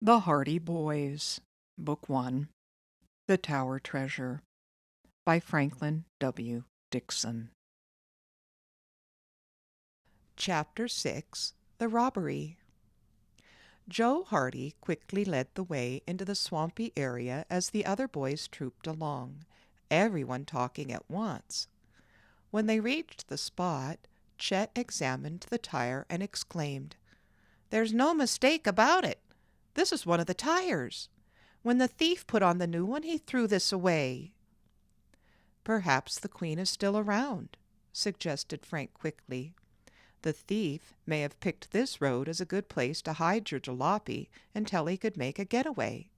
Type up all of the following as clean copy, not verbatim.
The Hardy Boys, Book 1, The Tower Treasure, by Franklin W. Dixon. Chapter 6 The Robbery. Joe Hardy quickly led the way into the swampy area as the other boys trooped along, everyone talking at once. When they reached the spot, Chet examined the tire and exclaimed, "There's no mistake about it. This is one of the tires. When the thief put on the new one, he threw this away." "Perhaps the queen is still around," suggested Frank quickly. "The thief may have picked this road as a good place to hide your jalopy until he could make a getaway."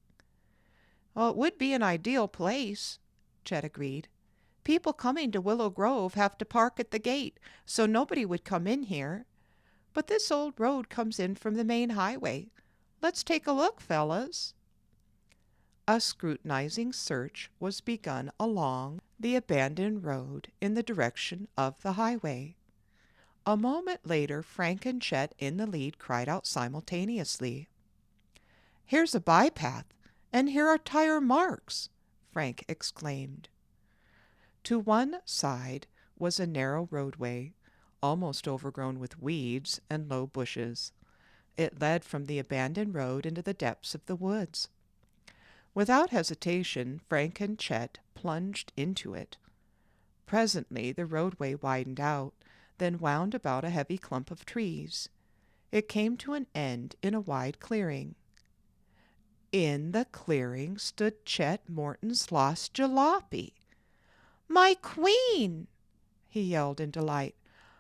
"Well, it would be an ideal place," Chet agreed. "People coming to Willow Grove have to park at the gate, so nobody would come in here. But this old road comes in from the main highway. Let's take a look, fellas." A scrutinizing search was begun along the abandoned road in the direction of the highway. A moment later, Frank and Chet in the lead cried out simultaneously, "Here's a bypath, and here are tire marks!" Frank exclaimed. To one side was a narrow roadway, almost overgrown with weeds and low bushes. It led from the abandoned road into the depths of the woods. Without hesitation, Frank and Chet plunged into it. Presently the roadway widened out, then wound about a heavy clump of trees. It came to an end in a wide clearing. In the clearing stood Chet Morton's lost jalopy. "My queen!" he yelled in delight.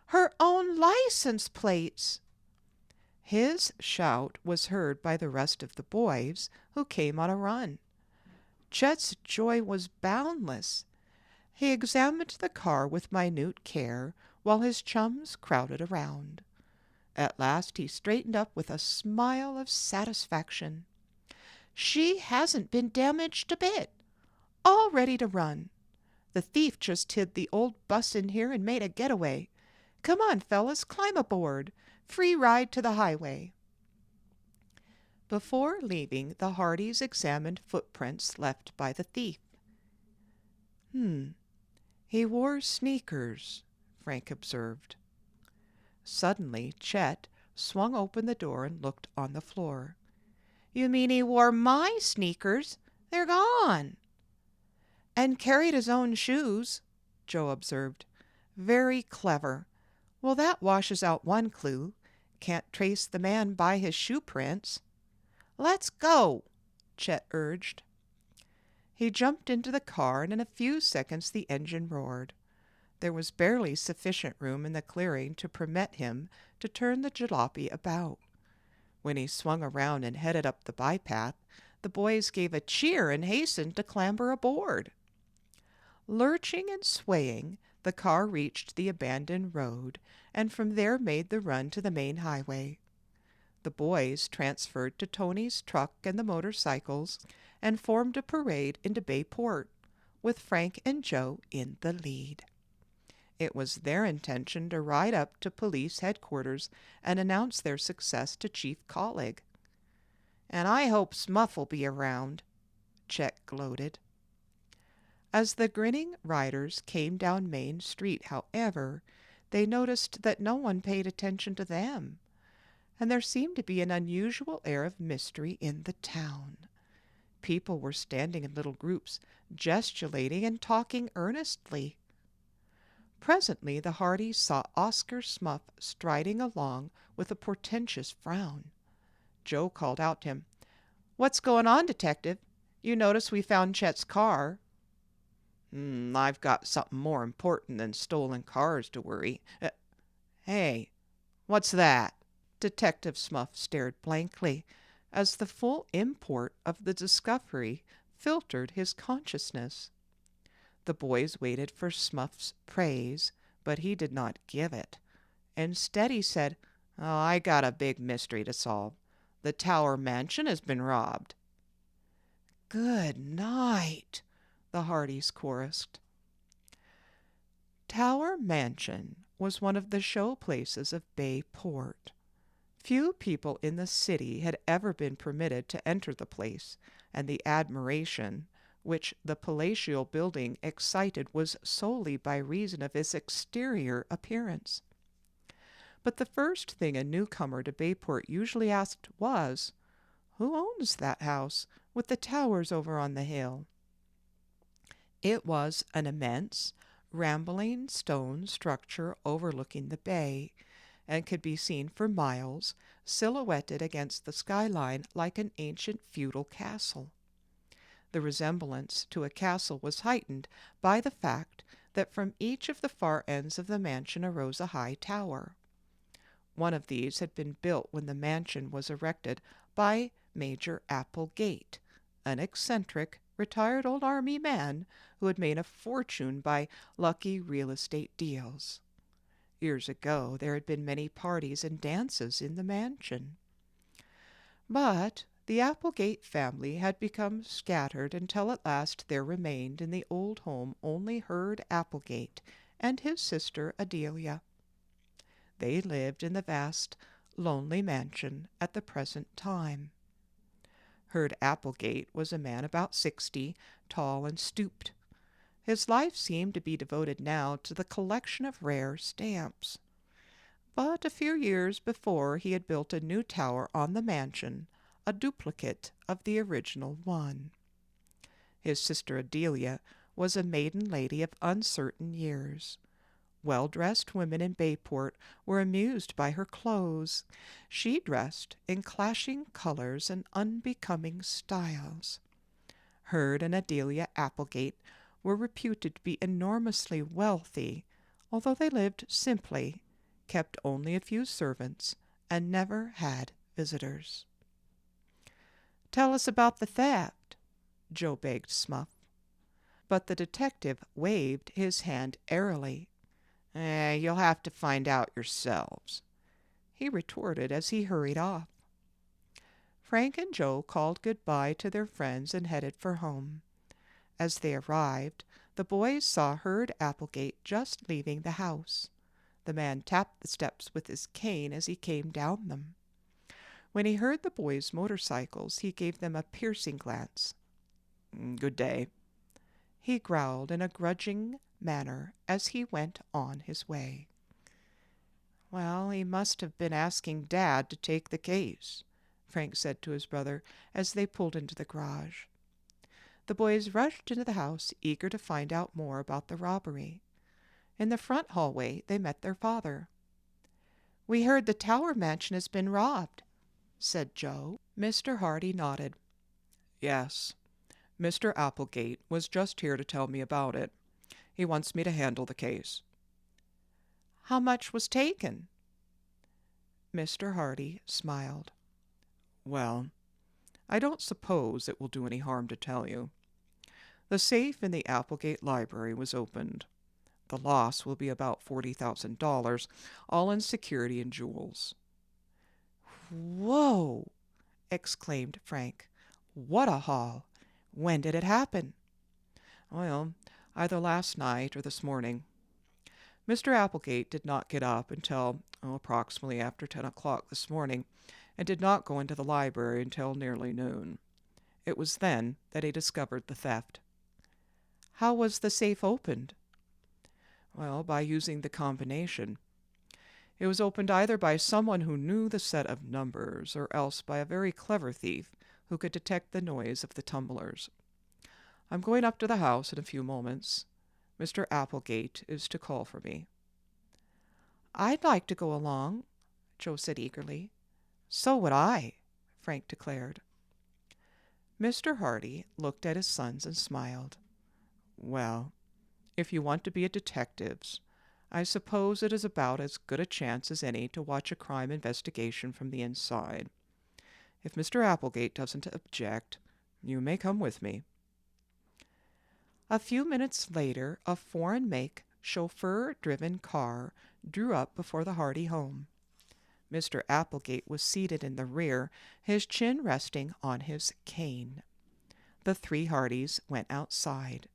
"Her own license plates!" His shout was heard by the rest of the boys, who came on a run. Chet's joy was boundless. He examined the car with minute care while his chums crowded around. At last he straightened up with a smile of satisfaction. "She hasn't been damaged a bit. All ready to run. The thief just hid the old bus in here and made a getaway. Come on, fellas, climb aboard. Free ride to the highway." Before leaving, the Hardys examined footprints left by the thief. He wore sneakers," Frank observed. Suddenly Chet swung open the door and looked on the floor. "You mean he wore my sneakers? They're gone." "And carried his own shoes," Joe observed. "Very clever. Well, that washes out one clue. Can't trace the man by his shoe prints." "Let's go," Chet urged. He jumped into the car, and in a few seconds the engine roared. There was barely sufficient room in the clearing to permit him to turn the jalopy about. When he swung around and headed up the bypath, the boys gave a cheer and hastened to clamber aboard. Lurching and swaying, the car reached the abandoned road, and from there made the run to the main highway. The boys transferred to Tony's truck and the motorcycles and formed a parade into Bayport, with Frank and Joe in the lead. It was their intention to ride up to police headquarters and announce their success to Chief Collig. "And I hope Smuff'll be around," Chet gloated. As the grinning riders came down Main Street, however, they noticed that no one paid attention to them, and there seemed to be an unusual air of mystery in the town. People were standing in little groups, gesticulating and talking earnestly. Presently the Hardys saw Oscar Smuff striding along with a portentous frown. Joe called out to him, "What's going on, detective? You notice we found Chet's car." "I've got something more important than stolen cars to worry. Hey, what's that?" Detective Smuff stared blankly as the full import of the discovery filtered his consciousness. The boys waited for Smuff's praise, but he did not give it. Instead he said, "Oh, I got a big mystery to solve. The Tower Mansion has been robbed." "Good night," the Hardys chorused. Tower Mansion was one of the show places of Bayport. Few people in the city had ever been permitted to enter the place, and the admiration which the palatial building excited was solely by reason of its exterior appearance. But the first thing a newcomer to Bayport usually asked was, "Who owns that house with the towers over on the hill?" It was an immense, rambling stone structure overlooking the bay, and could be seen for miles, silhouetted against the skyline like an ancient feudal castle. The resemblance to a castle was heightened by the fact that from each of the far ends of the mansion arose a high tower. One of these had been built when the mansion was erected by Major Applegate, an eccentric, retired old army man who had made a fortune by lucky real estate deals. Years ago there had been many parties and dances in the mansion. But the Applegate family had become scattered until at last there remained in the old home only Herd Applegate and his sister Adelia. They lived in the vast, lonely mansion at the present time. Herd Applegate was a man about 60, tall and stooped. His life seemed to be devoted now to the collection of rare stamps. But a few years before he had built a new tower on the mansion, a duplicate of the original one. His sister Adelia was a maiden lady of uncertain years. Well-dressed women in Bayport were amused by her clothes. She dressed in clashing colors and unbecoming styles. Herd and Adelia Applegate were reputed to be enormously wealthy, although they lived simply, kept only a few servants, and never had visitors. "Tell us about the theft," Joe begged Smuff. But the detective waved his hand airily. You'll have to find out yourselves," he retorted as he hurried off. Frank and Joe called good-bye to their friends and headed for home. As they arrived, the boys saw Herd Applegate just leaving the house. The man tapped the steps with his cane as he came down them. When he heard the boys' motorcycles, he gave them a piercing glance. "Good day," he growled in a grudging manner as he went on his way. "Well, he must have been asking Dad to take the case," Frank said to his brother as they pulled into the garage. The boys rushed into the house, eager to find out more about the robbery. In the front hallway they met their father. "We heard the Tower mansion has been robbed," said Joe. Mr. Hardy nodded. "Yes, Mr. Applegate was just here to tell me about it. He wants me to handle the case." "How much was taken?" Mr. Hardy smiled. "Well, I don't suppose it will do any harm to tell you. The safe in the Applegate library was opened. The loss will be about $40,000, all in security and jewels." "Whoa!" exclaimed Frank. "What a haul! When did it happen?" "Well, either last night or this morning. Mr. Applegate did not get up until approximately after 10 o'clock this morning, and did not go into the library until nearly noon. It was then that he discovered the theft." "How was the safe opened?" "Well, by using the combination. It was opened either by someone who knew the set of numbers, or else by a very clever thief who could detect the noise of the tumblers. I'm going up to the house in a few moments. Mr. Applegate is to call for me." "I'd like to go along," Joe said eagerly. "So would I," Frank declared. Mr. Hardy looked at his sons and smiled. "Well, if you want to be a detectives, I suppose it is about as good a chance as any to watch a crime investigation from the inside. If Mr. Applegate doesn't object, you may come with me." A few minutes later, a foreign-make, chauffeur-driven car drew up before the Hardy home. Mr. Applegate was seated in the rear, his chin resting on his cane. The three Hardys went outside.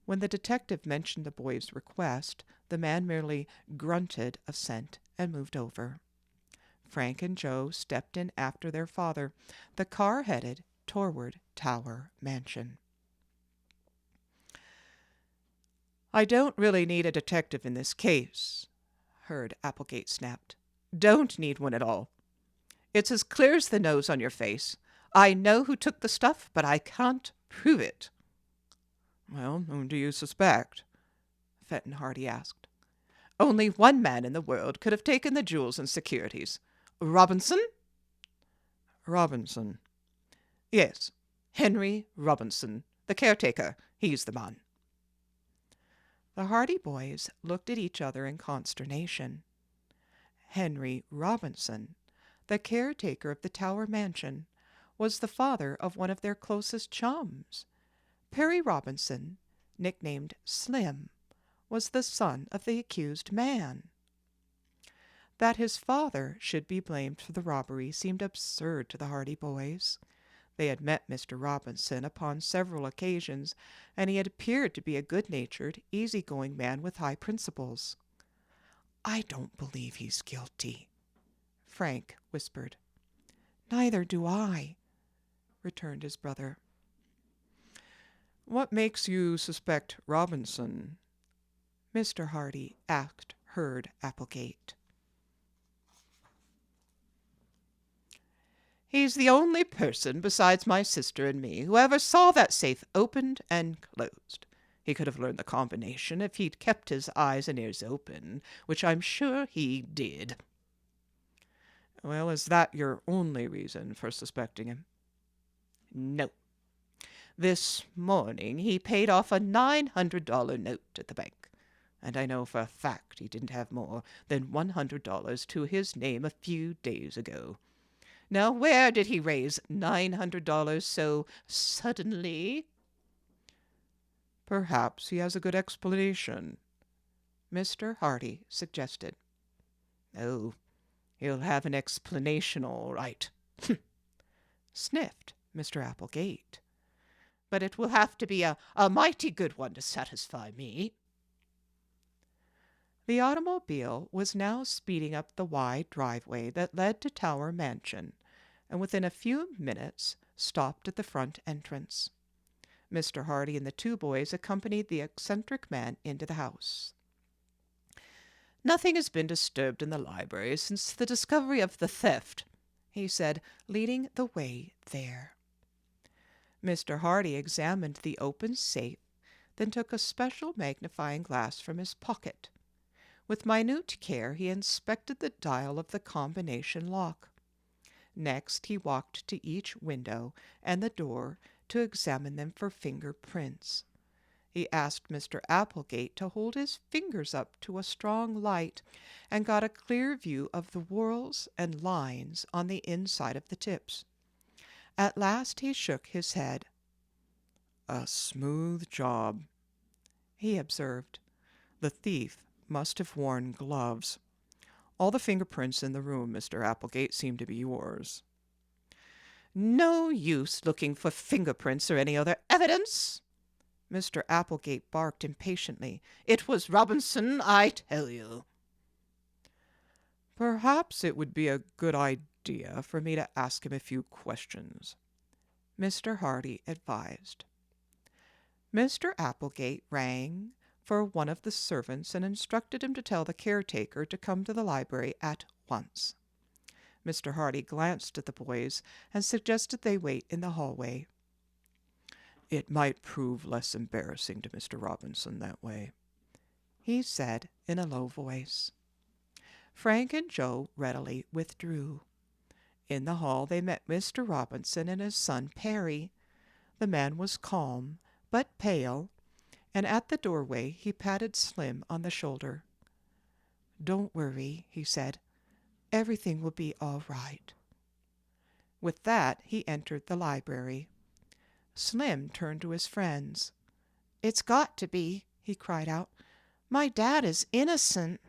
When the detective mentioned the boy's request, the man merely grunted assent and moved over. Frank and Joe stepped in after their father. The car headed toward Tower Mansion. "I don't really need a detective in this case," Hurd Applegate snapped. "Don't need one at all. It's as clear as the nose on your face. I know who took the stuff, but I can't prove it." "Well, whom do you suspect?" Fenton Hardy asked. "Only one man in the world could have taken the jewels and securities. Robinson?" "Robinson?" "Yes, Henry Robinson, the caretaker. He's the man." The Hardy boys looked at each other in consternation. Henry Robinson, the caretaker of the Tower Mansion, was the father of one of their closest chums. Perry Robinson, nicknamed Slim, was the son of the accused man. That his father should be blamed for the robbery seemed absurd to the Hardy boys. They had met Mr. Robinson upon several occasions, and he had appeared to be a good-natured, easy-going man with high principles. "I don't believe he's guilty," Frank whispered. "Neither do I," returned his brother. "What makes you suspect Robinson?" Mr. Hardy asked Hurd Applegate. "He's the only person besides my sister and me who ever saw that safe opened and closed. He could have learned the combination if he'd kept his eyes and ears open, which I'm sure he did." "Well, is that your only reason for suspecting him?" "No. This morning he paid off a $900 note at the bank, and I know for a fact he didn't have more than $100 to his name a few days ago. Now, where did he raise $900 so suddenly?" "Perhaps he has a good explanation," Mr. Hardy suggested. "Oh, he'll have an explanation all right," sniffed Mr. Applegate. "But it will have to be a mighty good one to satisfy me." The automobile was now speeding up the wide driveway that led to Tower Mansion, and within a few minutes stopped at the front entrance. Mr. Hardy and the two boys accompanied the eccentric man into the house. "Nothing has been disturbed in the library since the discovery of the theft," he said, leading the way there. Mr. Hardy examined the open safe, then took a special magnifying glass from his pocket. With minute care he inspected the dial of the combination lock. Next he walked to each window and the door to examine them for fingerprints. He asked Mr. Applegate to hold his fingers up to a strong light and got a clear view of the whorls and lines on the inside of the tips. At last he shook his head. "A smooth job," he observed. "The thief must have worn gloves. All the fingerprints in the room, Mr. Applegate, seem to be yours." "No use looking for fingerprints or any other evidence," Mr. Applegate barked impatiently. "It was Robinson, I tell you." "Perhaps it would be a good idea for me to ask him a few questions," Mr. Hardy advised. Mr. Applegate rang for one of the servants and instructed him to tell the caretaker to come to the library at once. Mr. Hardy glanced at the boys and suggested they wait in the hallway. "It might prove less embarrassing to Mr. Robinson that way," he said in a low voice. Frank and Joe readily withdrew. In the hall they met Mr. Robinson and his son Perry. The man was calm but pale, and at the doorway he patted Slim on the shoulder. "Don't worry," he said. "Everything will be all right." With that he entered the library. Slim turned to his friends. "It's got to be," he cried out. "My dad is innocent."